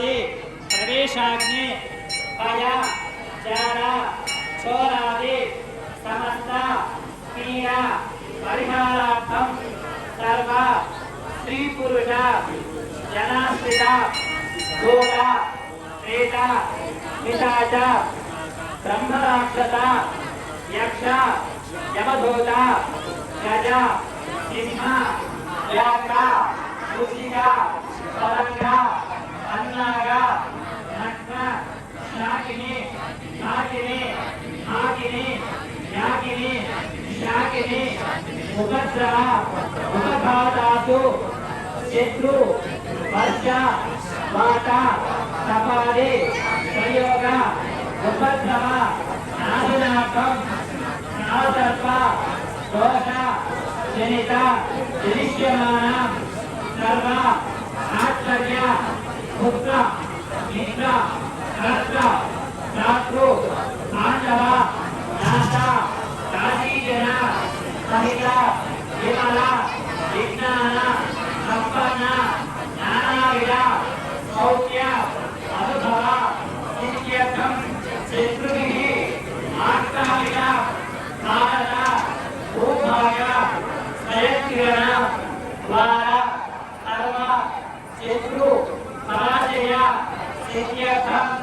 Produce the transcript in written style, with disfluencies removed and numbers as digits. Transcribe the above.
शत्रादि प्रवेशाग्नि भय जर चोरादि समस्त पीड़ा परिहारार्थं सर्व स्त्री पुरुष जनाश्रित भूत प्रेत पिशाच ब्रह्मराक्षस यक्ष यमदूत गज सिंह व्याघ्र मूषिक पतंग अन्नाग नग्न शाकिनी नागिनी नागिनी यागिनी शाकिनी उपद्रव उपघातासु शत्रु वर्ष वात कपाली प्रयोग उपद्रव नाशनार्थं नासर्प दोष जनित जनिष्यमानां सर्व आश्चर्य पुत्र मित्र राष्ट्र रात्रु पांडव नाथ काशीजन सहित विमल विज्ञान संपन्न नानाविध सौख्य अनुभव सिद्ध्यर्थं शत्रुभिः आक्रामित भारत भूभाग स्वयंकिरण द्वारा सर्व शत्रु पराजय सिद्ध्यर्थं